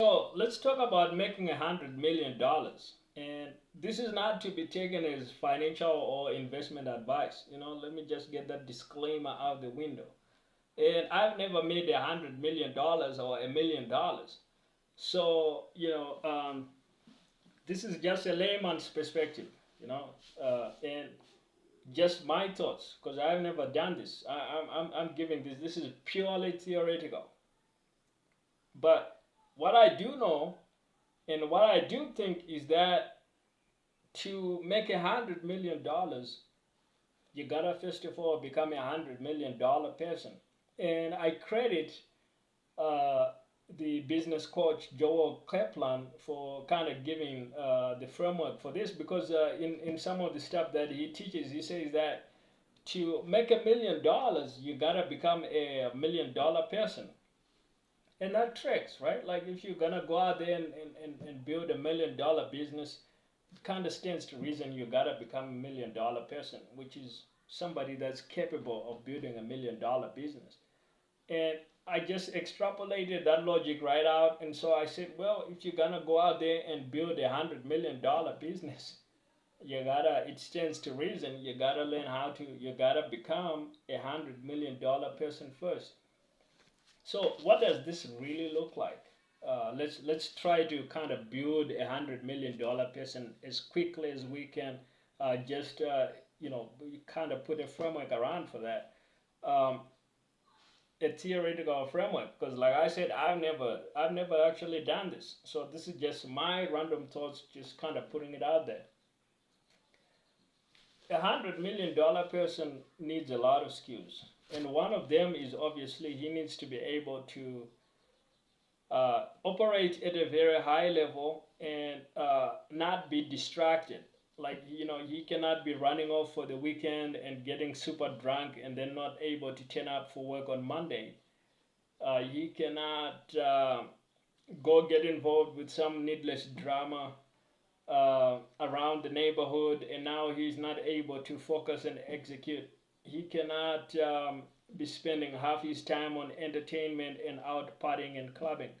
So let's talk about making $100 million. And this is not to be taken as financial or investment advice. Let me just get that disclaimer out the window. And I've never made $100 million or $1 million. So, this is just a layman's perspective, and just my thoughts, because I've never done this. I'm giving this. This is purely theoretical. But what I do know and what I do think is that to make $100 million, you gotta first of all become $100 million person. And I credit uh, the business coach Joel Kaplan for kind of giving the framework for this, because in some of the stuff that he teaches, he says that to make $1 million, you gotta become a $1 million person. And that tracks, right? Like if you're gonna go out there and build $1 million business, it kind of stands to reason you gotta become $1 million person, which is somebody that's capable of building $1 million business. And I just extrapolated that logic right out, and so I said, well, if you're gonna go out there and build $100 million business, you gotta. It stands to reason you gotta learn how to. You gotta become $100 million person first. So what does this really look like? Let's try to kind of build $100 million person as quickly as we can. Just kind of put a framework around for that. Um, a theoretical framework, because like I said, I've never actually done this, so this is just my random thoughts, just kind of putting it out there. $100 million person needs a lot of skills, and one of them is obviously he needs to be able to operate at a very high level and not be distracted. Like, he cannot be running off for the weekend and getting super drunk and then not able to turn up for work on Monday. He cannot go get involved with some needless drama around the neighborhood, and now he's not able to focus and execute. He cannot be spending half his time on entertainment and out partying and clubbing.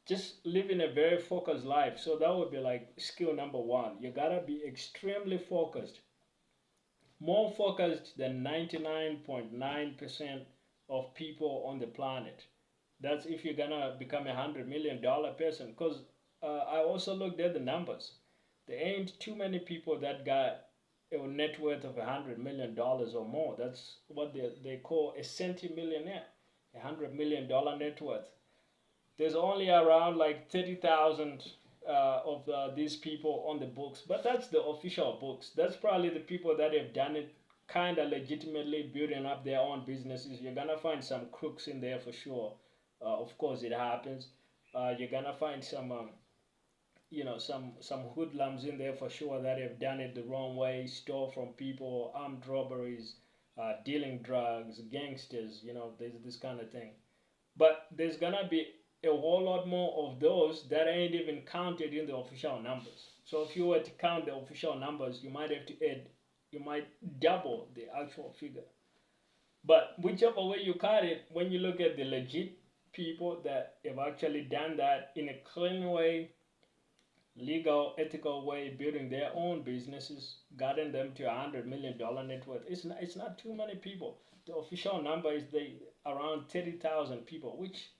Just living a very focused life. So that would be like skill number one. You gotta be extremely focused, more focused than 99.9% of people on the planet. That's if you're gonna become $100 million person. Because I also looked at the numbers. There ain't too many people that got a net worth of $100 million or more. That's what they call a centimillionaire, $100 million net worth. There's only around like 30,000 of these people on the books, but that's the official books. That's probably the people that have done it kind of legitimately, building up their own businesses. You're gonna find some crooks in there for sure. Of course, it happens. You're gonna find some hoodlums in there for sure that have done it the wrong way, stole from people, armed robberies, dealing drugs, gangsters. There's this kind of thing. But there's gonna be a whole lot more of those that ain't even counted in the official numbers. So if you were to count the official numbers, you might have to add, you might double the actual figure. But whichever way you cut it, when you look at the legit people that have actually done that in a clean way, legal, ethical way, building their own businesses, gotten them to $100 million net worth, it's not too many people. The official number is around 30,000 people, which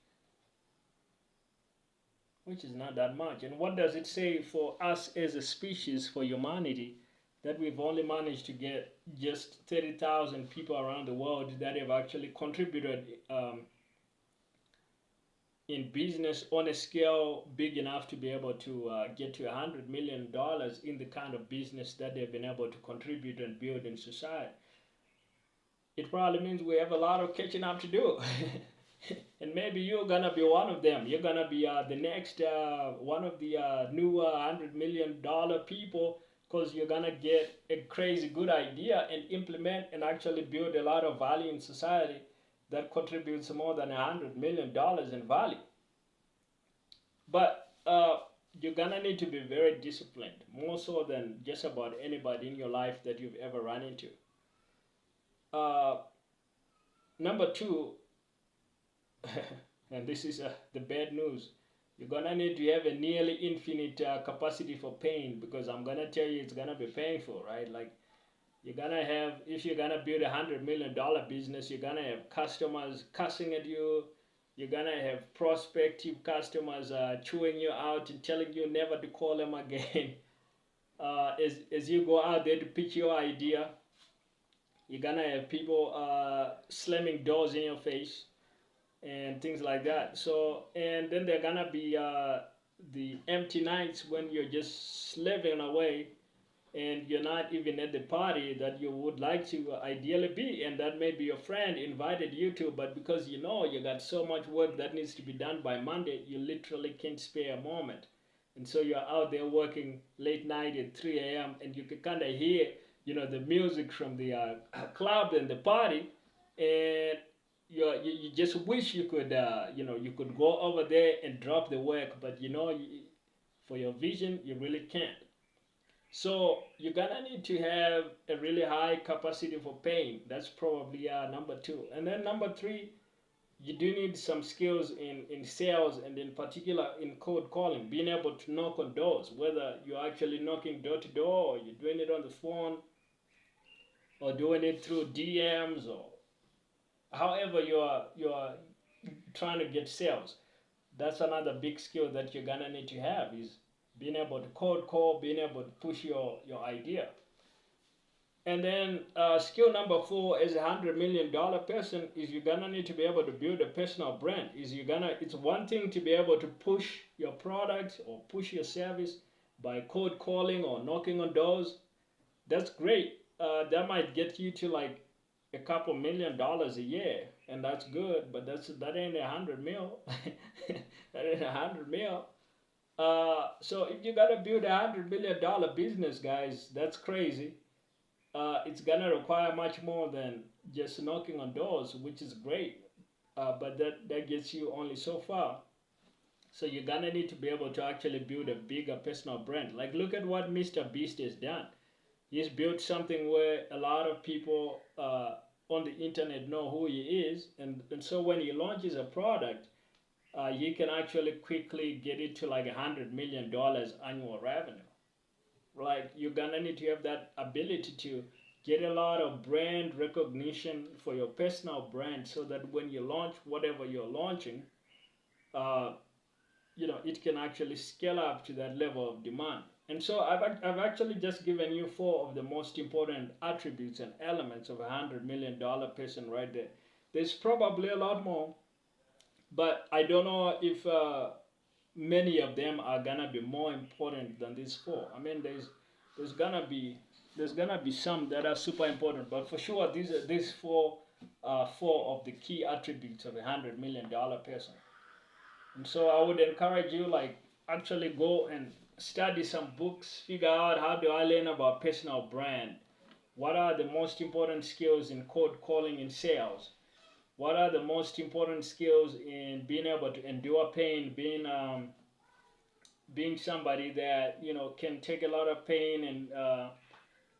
is not that much. And what does it say for us as a species, for humanity, that we've only managed to get just 30,000 people around the world that have actually contributed in business on a scale big enough to be able to get to $100 million in the kind of business that they've been able to contribute and build in society? It probably means we have a lot of catching up to do. And maybe you're gonna be one of them. You're gonna be the next one of the new $100 million people, because you're gonna get a crazy good idea and implement and actually build a lot of value in society that contributes more than $100 million in value. But you're gonna need to be very disciplined, more so than just about anybody in your life that you've ever run into. Uh, Number two, and this is the bad news. You're gonna need to have a nearly infinite capacity for pain, because I'm gonna tell you it's gonna be painful, right? Like, you're gonna have, if you're gonna build $100 million business, you're gonna have customers cussing at you. You're gonna have prospective customers chewing you out and telling you never to call them again. As you go out there to pitch your idea, you're gonna have people slamming doors in your face and things like that. So, and then there are gonna be the empty nights when you're just slaving away and you're not even at the party that you would like to ideally be, and that maybe your friend invited you to, but because you know you got so much work that needs to be done by Monday, you literally can't spare a moment. And so you're out there working late night at 3 a.m. and you can kind of hear, the music from the club and the party, and you just wish you could, you could go over there and drop the work, but for your vision, you really can't. So you're gonna need to have a really high capacity for paying. That's probably number two. And then number three, you do need some skills in sales, and in particular in cold calling, being able to knock on doors, whether you're actually knocking door to door, or you're doing it on the phone, or doing it through DMs, or however you're trying to get sales. That's another big skill that you're gonna need to have, is being able to cold call, being able to push your idea. And then skill number four, as $100 million person, is you're gonna need to be able to build a personal brand. It's one thing to be able to push your product or push your service by cold calling or knocking on doors. That's great. That might get you to like a couple $1 million a year, and that's good. But that ain't 100 mil. That ain't 100 mil. So if you gotta build $100 million business, guys, that's crazy. It's gonna require much more than just knocking on doors, which is great, but that gets you only so far. So you're gonna need to be able to actually build a bigger personal brand. Like, look at what Mr. Beast has done. He's built something where a lot of people on the internet know who he is, and so when he launches a product, you can actually quickly get it to like $100 million annual revenue. Like, you're gonna need to have that ability to get a lot of brand recognition for your personal brand, so that when you launch whatever you're launching, uh, it can actually scale up to that level of demand. And so I've actually just given you four of the most important attributes and elements of $100 million person right there. There's probably a lot more, but I don't know if many of them are gonna be more important than these four. I mean, there's gonna be some that are super important, but for sure these four are four of the key attributes of $100 million person. And so I would encourage you, like, actually go and study some books, figure out, how do I learn about personal brand? What are the most important skills in cold calling in sales? What are the most important skills in being able to endure pain, being somebody that can take a lot of pain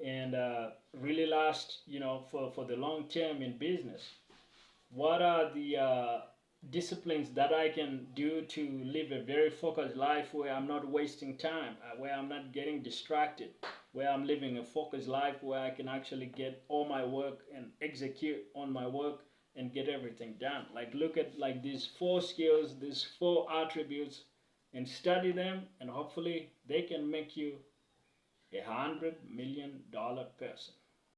and really last for the long term in business? What are the disciplines that I can do to live a very focused life, where I'm not wasting time, where I'm not getting distracted, where I'm living a focused life, where I can actually get all my work and execute on my work and get everything done? Like, look at like these four skills, these four attributes, and study them, and hopefully they can make you $100 million person.